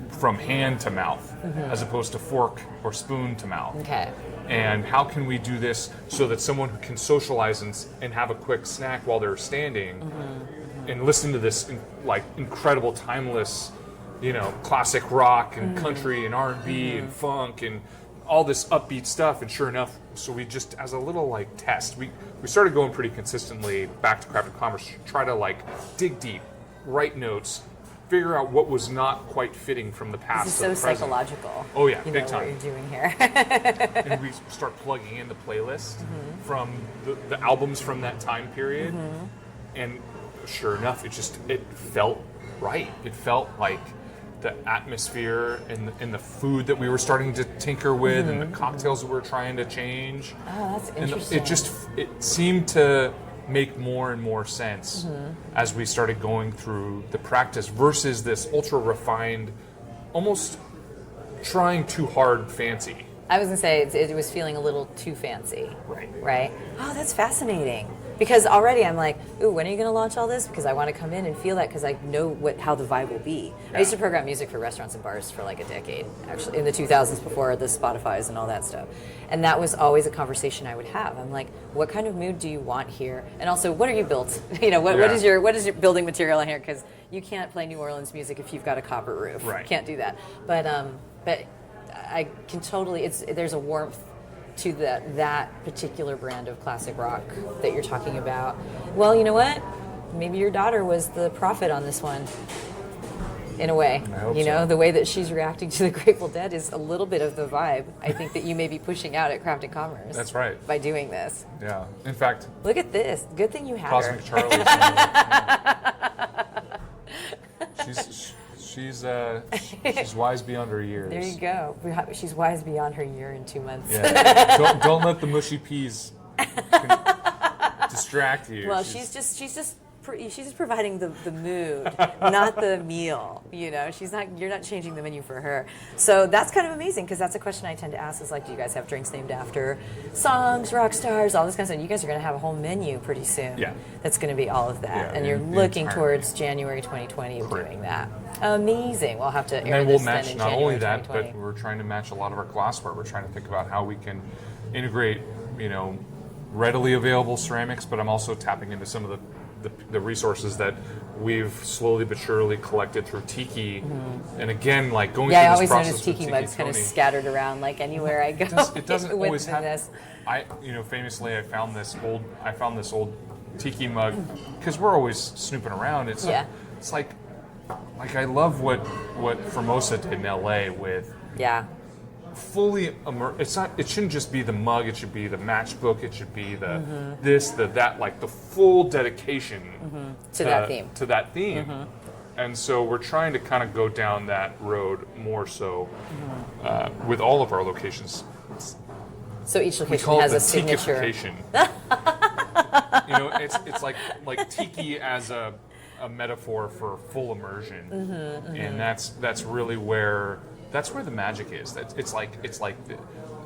from hand to mouth as opposed to fork or spoon to mouth. Okay. And how can we do this so that someone who can socialize and have a quick snack while they're standing and listen to this incredible, timeless, classic rock and country and R&B and funk and all this upbeat stuff. And sure enough, so we just, as a little test, we started going pretty consistently back to Craft and Commerce, try to dig deep, write notes, figure out what was not quite fitting from the past. This is to the so present. psychological. Oh yeah, big time. What you're doing here. And we start plugging in the playlist from the albums from that time period, and sure enough, it felt right. It felt like the atmosphere and the food that we were starting to tinker with, and the cocktails that we were trying to change. Oh, that's interesting. And it seemed to make more and more sense as we started going through the practice versus this ultra refined, almost trying too hard fancy. I was going to say it was feeling a little too fancy. Right. Oh, that's fascinating. Because already I'm like, ooh, when are you going to launch all this? Because I want to come in and feel that because I know how the vibe will be. Yeah. I used to program music for restaurants and bars for a decade, actually, in the 2000s before the Spotifys and all that stuff. And that was always a conversation I would have. I'm like, what kind of mood do you want here? And also, what are you built? What is your building material in here? Because you can't play New Orleans music if you've got a copper roof. Right. Can't do that. But I can totally, there's a warmth to that particular brand of classic rock that you're talking about. Well, you know what? Maybe your daughter was the prophet on this one, in a way. I hope so. The way that she's reacting to the Grateful Dead is a little bit of the vibe I think that you may be pushing out at Craft and Commerce. That's right. By doing this. Yeah. In fact, look at this. Good thing you had Cosmic her. Charlie's she's wise beyond her years. There you go. She's wise beyond her year and 2 months. Yeah. Don't let the mushy peas distract distract you. Well, she's just providing the mood, not the meal. You know, you're not changing the menu for her. So that's kind of amazing because that's a question I tend to ask is like, do you guys have drinks named after songs, rock stars, all this kind of stuff? You guys are going to have a whole menu pretty soon. Yeah. That's going to be all of that, Yeah, and you're the looking entire towards January 2020 of Correct. doing that. Amazing. We'll have to air And we'll this match then in not January only that, 2020. but we're trying to match a lot of our glassware. We're trying to think about how we can integrate, readily available ceramics, but I'm also tapping into some of the resources that we've slowly but surely collected through tiki. And again, like going Yeah, I through always this process notice with tiki mugs kind of Tony, scattered around like anywhere I go. it doesn't with always have. this. Famously, I found this old tiki mug because we're always snooping around. It's like I love what Formosa did in LA with fully it shouldn't just be the mug, it should be the matchbook, it should be the this, the that, like the full dedication to that theme. And so we're trying to kind of go down that road more so with all of our locations. So each We location call has it a the signature. tiki-ification. It's like tiki as a metaphor for full immersion, and that's really where the magic is.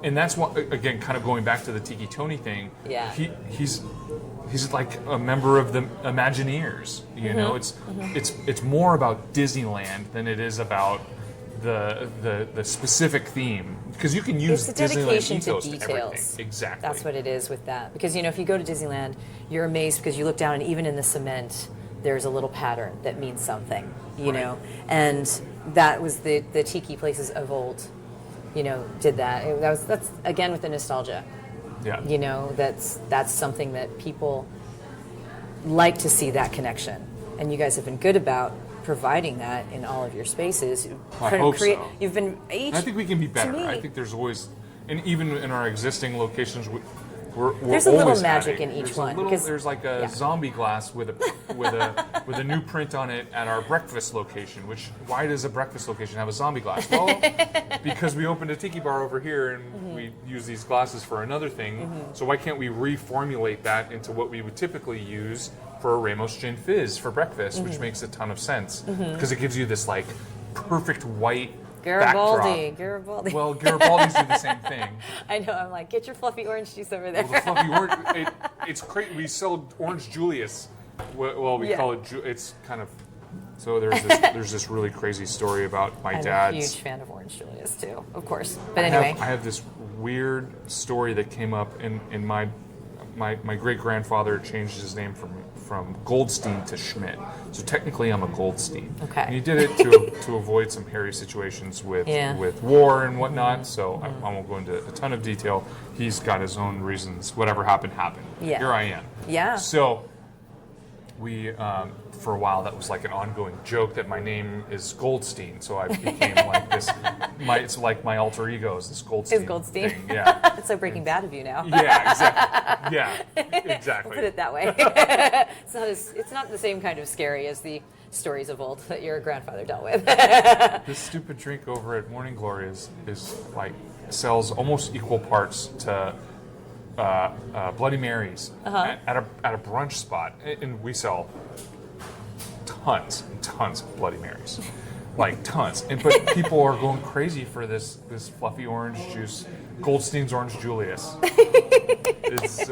And that's what, again, kind of going back to the Tiki Tony thing. Yeah. He's like a member of the Imagineers. It's more about Disneyland than it is about the specific theme, because you can use It's the Disneyland dedication to ethos to details. everything. Exactly. That's what it is with that. Because if you go to Disneyland, you're amazed because you look down and even in the cement, there's a little pattern that means something. And that was the tiki places of old. Did that. That's again with the nostalgia. Yeah. That's something that people like to see, that connection, and you guys have been good about providing that in all of your spaces. I hope so. You've been And I think we can be better. me- I think there's always, and even in our existing locations, we're There's a little always magic adding. in each There's one, A little, because- there's like a zombie glass with a new print on it at our breakfast location. Which, why does a breakfast location have a zombie glass? Well, because we opened a tiki bar over here and we use these glasses for another thing. So why can't we reformulate that into what we would typically use for a Ramos Gin Fizz for breakfast, which makes a ton of sense because it gives you this like perfect white Garibaldi. Well, Garibaldis do the same thing. I know. I'm like, get your fluffy orange juice over there. Well, the fluffy orange, it's great. We sell Orange Julius. Well, we call it. It's kind of. So there's this really crazy story about my I'm dad's. a huge fan of Orange Julius too, of course. But anyway, I have this weird story that came up in my great grandfather changed his name from Goldstein to Schmidt. So technically, I'm a Goldstein. Okay. And he did it to avoid some hairy situations with war and whatnot. So I won't go into a ton of detail. He's got his own reasons. Whatever happened, happened. Yeah. Here I am. Yeah. So we, for a while, that was like an ongoing joke that my name is Goldstein. So I became like this. It's like my alter ego is this Goldstein. Is Goldstein? Thing. Yeah. it's so Breaking Bad of you now. Yeah, exactly. Yeah, exactly. Put it that way. It's not the same kind of scary as the stories of old that your grandfather dealt with. This stupid drink over at Morning Glory is like sells almost equal parts to Bloody Marys at a brunch spot, and we sell tons and tons of Bloody Marys, like tons. But people are going crazy for this fluffy orange juice, Goldstein's Orange Julius. It's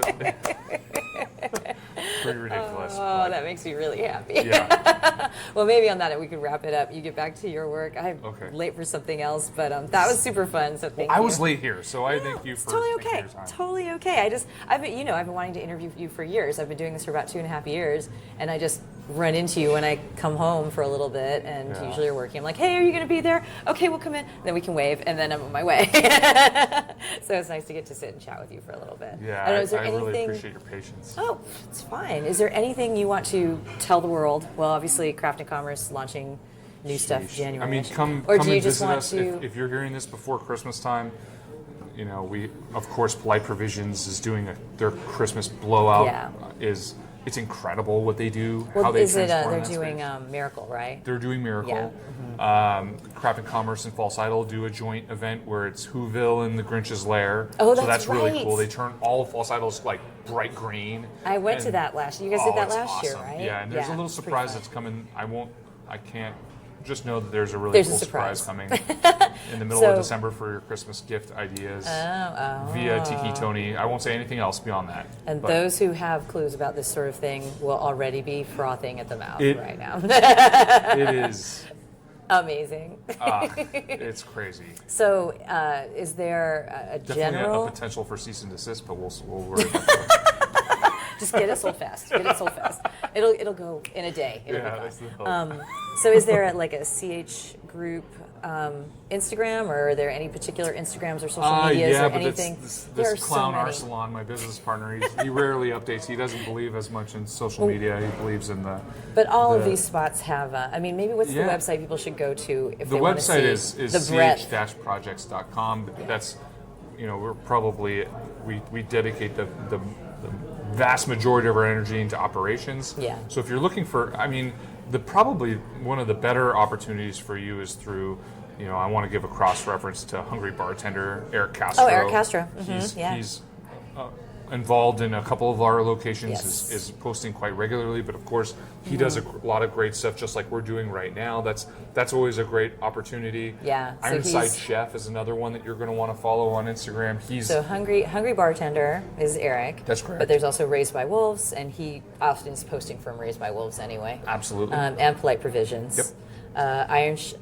pretty ridiculous. Oh, that makes me really happy. Yeah. Well, maybe on that we could wrap it up. You get back to your work. I'm Okay. late for something else, but that was super fun. So thank you. I was late here, so I thank you It's for totally taking okay. your time. Totally okay. I've been wanting to interview you for years. I've been doing this for about 2.5 years, and I just run into you when I come home for a little bit, and Yeah. usually you're working. I'm like, hey, are you going to be there? Okay, we'll come in. Then we can wave, and then I'm on my way. So it's nice to get to sit and chat with you for a little bit. Yeah, I don't know, is there I really anything? appreciate your patience. Oh, it's fine. Is there anything you want to tell the world? Well, obviously, Craft and Commerce launching new stuff January. I mean, come or do and you just visit want us to? if you're hearing this before Christmas time. We, of course, Polite Provisions is doing their Christmas blowout. Yeah. Is it's incredible what they do. Well, how they is it? transform They're that doing space. Miracle, right? They're doing Miracle. Yeah. Craft and Commerce and False Idol do a joint event where it's Whoville and the Grinch's Lair. Oh, so that's that's really right. cool. They turn all of False Idols like bright green. I went to And- that last year. You guys did that it's last year, awesome. right? Yeah, and there's a little it's pretty surprise fun. that's coming. I can't. Just know that there's a really There's a cool surprise. surprise coming in the middle So- of December for your Christmas gift ideas Oh. via Tiki Tony. I won't say anything else beyond that. And but those who have clues about this sort of thing will already be frothing at the mouth right now. it is. Amazing. It's crazy. So, is there a Definitely general? a potential for cease and desist, but we'll worry about that. Just get it sold fast. Get it sold fast. It'll go in a day. It'll be Yeah, fine. that's the hope. So is there like a CH group Instagram, or are there any particular Instagrams or social medias yeah, or but anything? this There are so clown many. Arsalan, my business partner, he rarely updates. He doesn't believe as much in social media. He believes in the. But all of the- these spots have, maybe what's Yeah. the website people should go to if The they want to see website is the breadth? ch-projects.com. That's, we're probably, we dedicate the vast majority of our energy into operations. Yeah. So if you're looking for, probably one of the better opportunities for you is through, I want to give a cross-reference to Hungry Bartender, Eric Castro. Oh, Eric Castro. Mhm, He's involved in a couple of our locations, Yes. is posting quite regularly, but of course he does a lot of great stuff just like we're doing right now. That's always a great opportunity. Yeah, so Ironside he's- Chef is another one that you're going to want to follow on Instagram. He's So Hungry Bartender is Eric. That's correct. But there's also Raised by Wolves, and he often is posting from Raised by Wolves anyway. absolutely And Polite Provisions. Yep.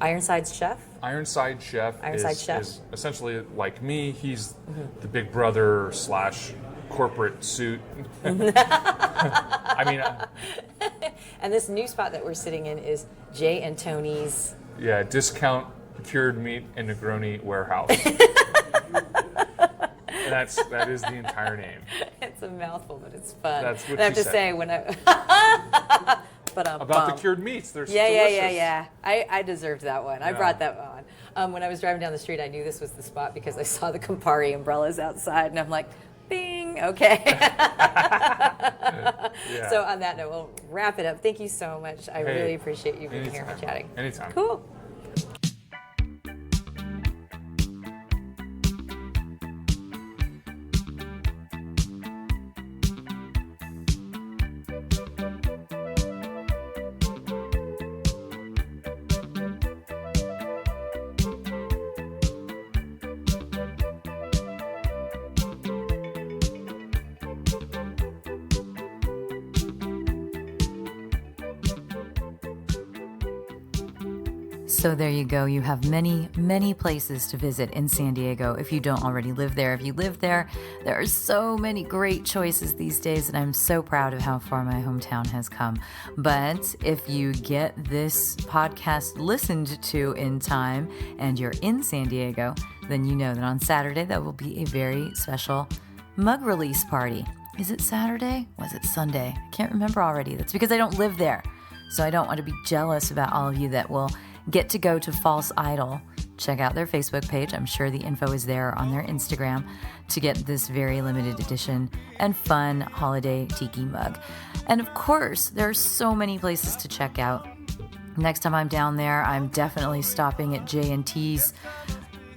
Ironside's Chef. Ironside Chef, Ironside Chef. is essentially like me. He's the big brother / corporate suit. And this new spot that we're sitting in is Jay and Tony's. Yeah, discount cured meat and Negroni warehouse. That is the entire name. It's a mouthful, but it's fun. That's what and I have she to said. say when I. But About the cured meats, they're Yeah. delicious. I deserved that one. I Yeah. brought that on. When I was driving down the street, I knew this was the spot because I saw the Campari umbrellas outside, and I'm like, bing, okay. Yeah. So on that note, we'll wrap it up. Thank you so much. I Hey, really appreciate you being here anytime. and chatting. Anytime. Cool. So there you go. You have many, many places to visit in San Diego if you don't already live there. If you live there, there are so many great choices these days, and I'm so proud of how far my hometown has come. But if you get this podcast listened to in time and you're in San Diego, then you know that on Saturday there will be a very special mug release party. Is it Saturday? Was it Sunday? I can't remember already. That's because I don't live there. So I don't want to be jealous about all of you that will get to go to False Idol. Check out their Facebook page. I'm sure the info is there on their Instagram to get this very limited edition and fun holiday tiki mug. And of course, there are so many places to check out. Next time I'm down there, I'm definitely stopping at J&T's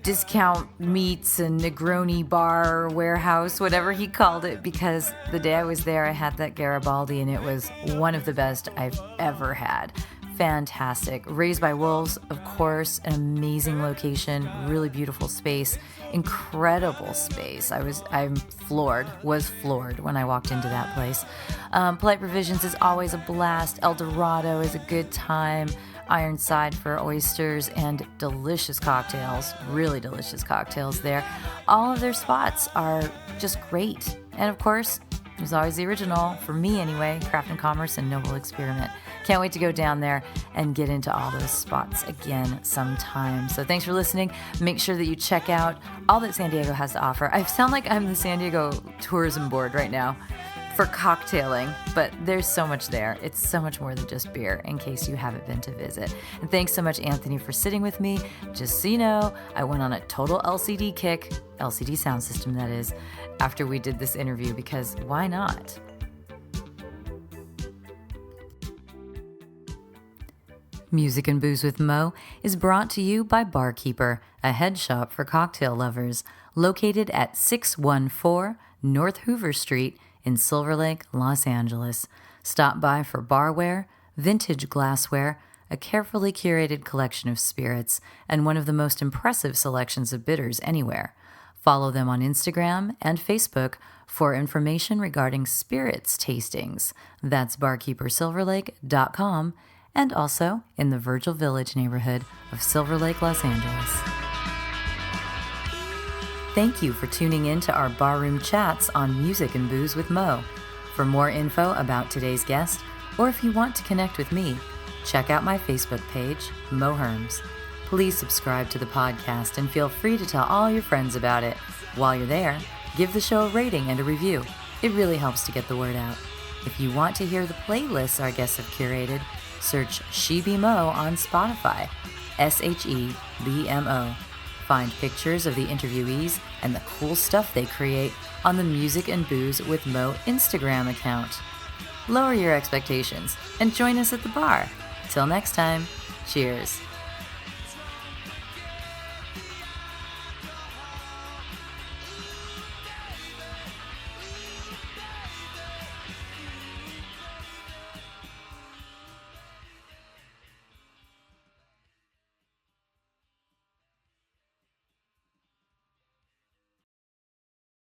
discount meats and Negroni bar warehouse, whatever he called it, because the day I was there, I had that Garibaldi and it was one of the best I've ever had. Fantastic. Raised by Wolves, of course, an amazing location, really beautiful space, incredible space. I'm floored when I walked into that place. Polite Provisions is always a blast. El Dorado is a good time. Ironside for oysters and delicious cocktails, really delicious cocktails there. All of their spots are just great. And of course, there's always the original, for me anyway, Craft and Commerce and Noble Experiment. Can't wait to go down there and get into all those spots again sometime. So thanks for listening. Make sure that you check out all that San Diego has to offer. I sound like I'm the San Diego Tourism Board right now for cocktailing, but there's so much there. It's so much more than just beer, in case you haven't been to visit. And thanks so much, Anthony, for sitting with me. Just so you know, I went on a total LCD kick, LCD sound system that is, after we did this interview, because why not? Music and Booze with Mo is brought to you by Barkeeper, a head shop for cocktail lovers, located at 614 North Hoover Street in Silver Lake, Los Angeles. Stop by for barware, vintage glassware, a carefully curated collection of spirits, and one of the most impressive selections of bitters anywhere. Follow them on Instagram and Facebook for information regarding spirits tastings. That's barkeepersilverlake.com, and also in the Virgil Village neighborhood of Silver Lake, Los Angeles. Thank you for tuning in to our barroom chats on Music and Booze with Mo. For more info about today's guest, or if you want to connect with me, check out my Facebook page, Mo Herms. Please subscribe to the podcast and feel free to tell all your friends about it. While you're there, give the show a rating and a review. It really helps to get the word out. If you want to hear the playlists our guests have curated, search She Be Mo on Spotify, SHEBMO. Find pictures of the interviewees and the cool stuff they create on the Music and Booze with Mo Instagram account. Lower your expectations and join us at the bar. Till next time, cheers.